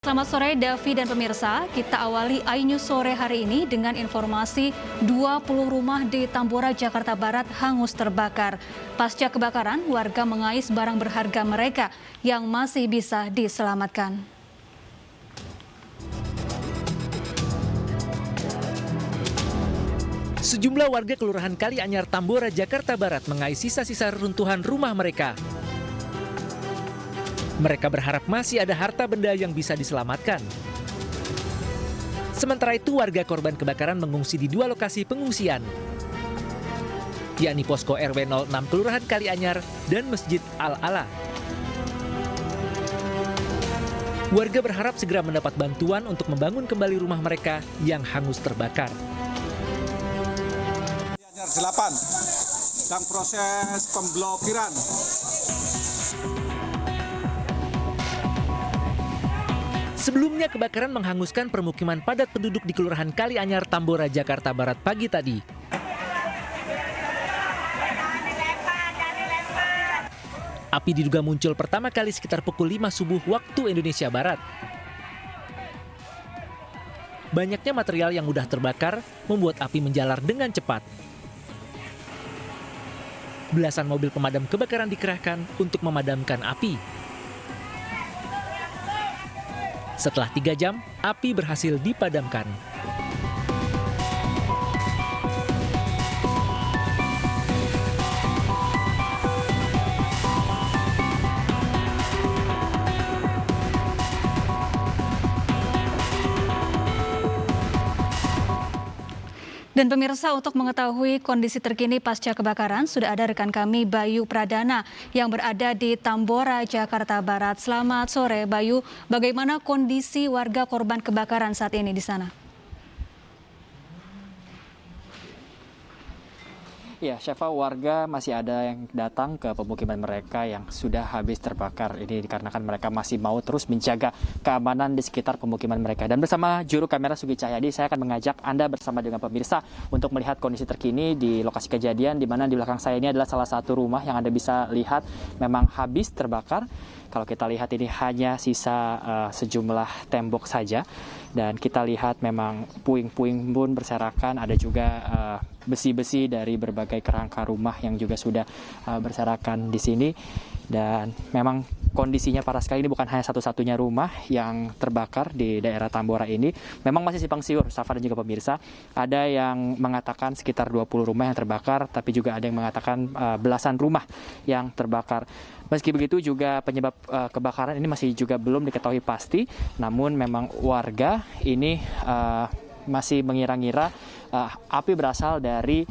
Selamat sore Davi dan pemirsa, kita awali iNews sore hari ini dengan informasi 20 rumah di Tambora, Jakarta Barat hangus terbakar. Pasca kebakaran, warga mengais barang berharga mereka yang masih bisa diselamatkan. Sejumlah warga Kelurahan Kalianyar, Tambora, Jakarta Barat mengais sisa-sisa reruntuhan rumah mereka. Mereka berharap masih ada harta benda yang bisa diselamatkan. Sementara itu, warga korban kebakaran mengungsi di dua lokasi pengungsian, yakni Posko RW 06 Kelurahan Kalianyar dan Masjid Al-Ala. Warga berharap segera mendapat bantuan untuk membangun kembali rumah mereka yang hangus terbakar. 8 sedang proses pemblokiran. Sebelumnya kebakaran menghanguskan permukiman padat penduduk di Kelurahan Kalianyar, Tambora, Jakarta Barat pagi tadi. Api diduga muncul pertama kali sekitar pukul 5 subuh waktu Indonesia Barat. Banyaknya material yang mudah terbakar membuat api menjalar dengan cepat. Belasan mobil pemadam kebakaran dikerahkan untuk memadamkan api. Setelah 3 jam, api berhasil dipadamkan. Dan pemirsa, untuk mengetahui kondisi terkini pasca kebakaran, sudah ada rekan kami Bayu Pradana yang berada di Tambora, Jakarta Barat. Selamat sore Bayu, bagaimana kondisi warga korban kebakaran saat ini di sana? Ya, Syafa, warga masih ada yang datang ke pemukiman mereka yang sudah habis terbakar. Ini dikarenakan mereka masih mau terus menjaga keamanan di sekitar pemukiman mereka. Dan bersama juru kamera Sugi Cahyadi, saya akan mengajak Anda bersama dengan pemirsa untuk melihat kondisi terkini di lokasi kejadian, di mana di belakang saya ini adalah salah satu rumah yang Anda bisa lihat memang habis terbakar. Kalau kita lihat ini hanya sisa sejumlah tembok saja. Dan kita lihat memang puing-puing pun berserakan, ada juga besi-besi dari berbagai kerangka rumah yang juga sudah berserakan di sini. Dan memang kondisinya parah sekali, ini bukan hanya satu-satunya rumah yang terbakar di daerah Tambora ini. Memang masih simpang siur, Safa dan juga pemirsa. Ada yang mengatakan sekitar 20 rumah yang terbakar, tapi juga ada yang mengatakan belasan rumah yang terbakar. Meski begitu juga penyebab kebakaran ini masih juga belum diketahui pasti, namun memang warga ini masih mengira-ngira api berasal dari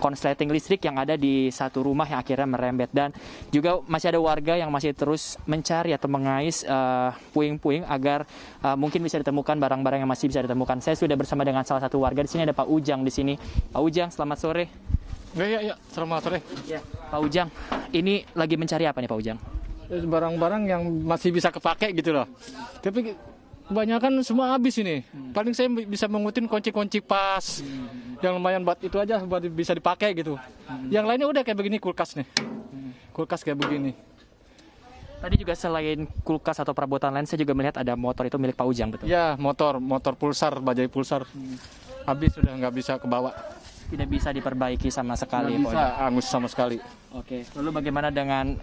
konsleting listrik yang ada di satu rumah yang akhirnya merembet. Dan juga masih ada warga yang masih terus mencari atau mengais puing-puing agar mungkin bisa ditemukan barang-barang yang masih bisa ditemukan. Saya sudah bersama dengan salah satu warga di sini, ada Pak Ujang di sini. Pak Ujang, selamat sore. Ya, selamat sore. Ya, Pak Ujang, ini lagi mencari apa nih Pak Ujang? Barang-barang yang masih bisa kepake gitu loh. Tapi kebanyakan semua habis ini. Paling saya bisa mengutin kunci-kunci pas. Yang lumayan buat itu aja, buat bisa dipakai gitu. Yang lainnya udah kayak begini, kulkas nih. Kulkas kayak begini. Tadi juga selain kulkas atau perabotan lain, saya juga melihat ada motor, itu milik Pak Ujang, betul? Ya, motor pulsar, bajai pulsar. Habis sudah nggak bisa kebawa. Tidak bisa diperbaiki sama sekali, Nggak Pak bisa, Ujang. angus sama sekali. Oke, lalu bagaimana dengan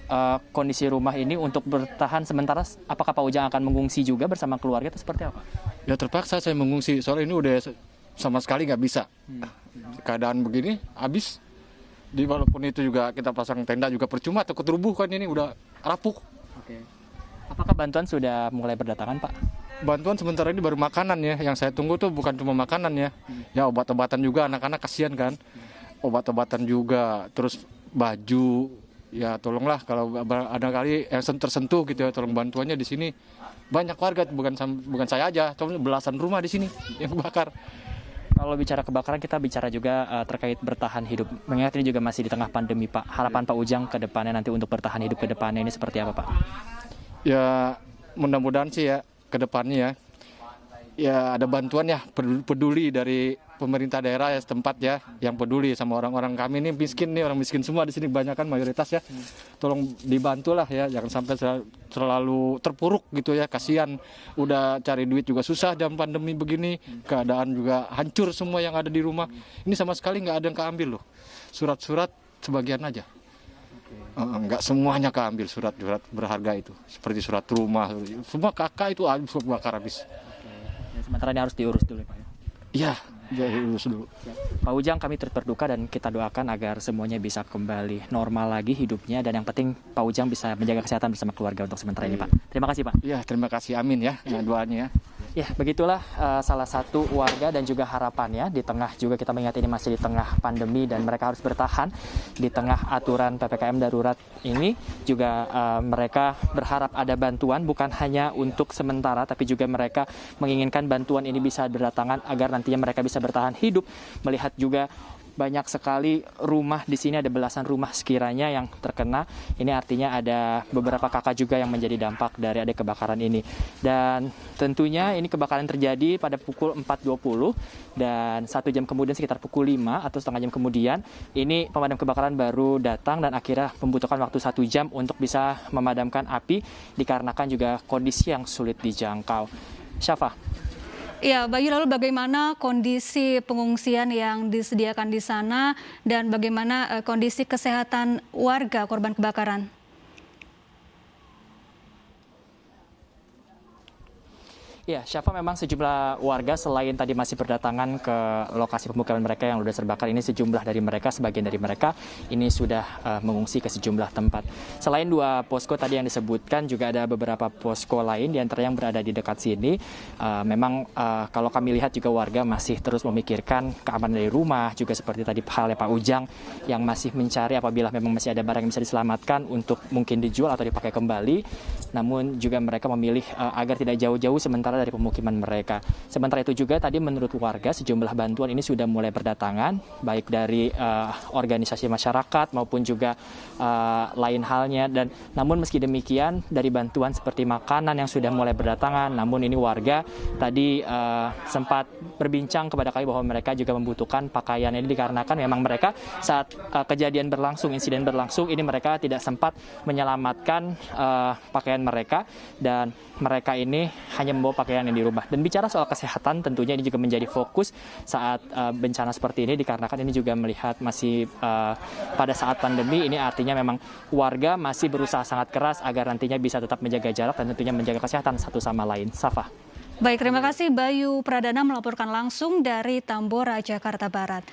kondisi rumah ini untuk bertahan sementara? Apakah Pak Ujang akan mengungsi juga bersama keluarga atau seperti apa? Ya terpaksa saya mengungsi, soalnya ini udah sama sekali nggak bisa. Keadaan begini, habis. Walaupun itu juga kita pasang tenda juga percuma, takut rubuh kan, ini udah rapuh. Oke. Apakah bantuan sudah mulai berdatangan, Pak? Bantuan sementara ini baru makanan ya, yang saya tunggu tuh bukan cuma makanan ya. Ya obat-obatan juga, anak-anak kasihan kan. Obat-obatan juga, terus baju. Ya tolonglah kalau ada kali yang tersentuh gitu ya, tolong bantuannya di sini. Banyak warga, bukan saya aja, cuma belasan rumah di sini yang kebakar. Kalau bicara kebakaran, kita bicara juga terkait bertahan hidup. Mengingat ini juga masih di tengah pandemi, Pak. Harapan Pak Ujang ke depannya nanti untuk bertahan hidup ke depannya ini seperti apa, Pak? Ya mudah-mudahan sih ya ke depannya ya ada bantuan ya, peduli dari pemerintah daerah ya setempat ya yang peduli sama orang-orang kami ini miskin nih, orang miskin semua di sini kebanyakan mayoritas ya. Tolong dibantulah ya, jangan sampai terlalu terpuruk gitu ya. Kasihan udah cari duit juga susah jam pandemi begini, keadaan juga hancur semua yang ada di rumah. Ini sama sekali nggak ada yang keambil loh. Surat-surat sebagian aja. Nggak semuanya keambil surat-surat berharga itu, seperti surat rumah, semua kakak itu bakar habis. Sementara ini harus diurus dulu Pak. Iya, diurus dulu. Pak Ujang, kami turut berduka dan kita doakan agar semuanya bisa kembali normal lagi hidupnya, dan yang penting Pak Ujang bisa menjaga kesehatan bersama keluarga untuk sementara ini Pak. Terima kasih Pak. Iya, terima kasih, amin ya doanya ya. Ya, begitulah salah satu warga dan juga harapannya di tengah juga kita mengingat ini masih di tengah pandemi dan mereka harus bertahan di tengah aturan PPKM darurat ini. Juga mereka berharap ada bantuan bukan hanya untuk sementara, tapi juga mereka menginginkan bantuan ini bisa berdatangan agar nantinya mereka bisa bertahan hidup. Melihat juga banyak sekali rumah di sini, ada belasan rumah sekiranya yang terkena. Ini artinya ada beberapa kakak juga yang menjadi dampak dari ada kebakaran ini. Dan tentunya ini kebakaran terjadi pada pukul 4.20 dan 1 jam kemudian sekitar pukul 5 atau setengah jam kemudian ini pemadam kebakaran baru datang dan akhirnya membutuhkan waktu 1 jam untuk bisa memadamkan api dikarenakan juga kondisi yang sulit dijangkau. Syafa. Ya, Bayu, lalu bagaimana kondisi pengungsian yang disediakan di sana dan bagaimana kondisi kesehatan warga korban kebakaran? Ya, Syafa, memang sejumlah warga selain tadi masih berdatangan ke lokasi pemukiman mereka yang ludes terbakar ini, sejumlah dari mereka, sebagian dari mereka ini sudah mengungsi ke sejumlah tempat. Selain 2 posko tadi yang disebutkan, juga ada beberapa posko lain di antara yang berada di dekat sini. Memang kalau kami lihat juga warga masih terus memikirkan keamanan dari rumah, juga seperti tadi halnya Pak Ujang yang masih mencari apabila memang masih ada barang yang bisa diselamatkan untuk mungkin dijual atau dipakai kembali. Namun juga mereka memilih agar tidak jauh-jauh sementara dari pemukiman mereka. Sementara itu juga tadi menurut warga sejumlah bantuan ini sudah mulai berdatangan, baik dari organisasi masyarakat maupun juga lain halnya. Dan namun meski demikian dari bantuan seperti makanan yang sudah mulai berdatangan, namun ini warga tadi sempat berbincang kepada kami bahwa mereka juga membutuhkan pakaian ini dikarenakan memang mereka saat kejadian berlangsung, insiden berlangsung ini mereka tidak sempat menyelamatkan pakaian mereka dan mereka ini hanya membawa pakaian yang di rumah. Dan bicara soal kesehatan, tentunya ini juga menjadi fokus saat bencana seperti ini dikarenakan ini juga melihat masih pada saat pandemi. Ini artinya memang warga masih berusaha sangat keras agar nantinya bisa tetap menjaga jarak dan tentunya menjaga kesehatan satu sama lain. Safa. Baik, terima kasih Bayu Pradana melaporkan langsung dari Tambora, Jakarta Barat.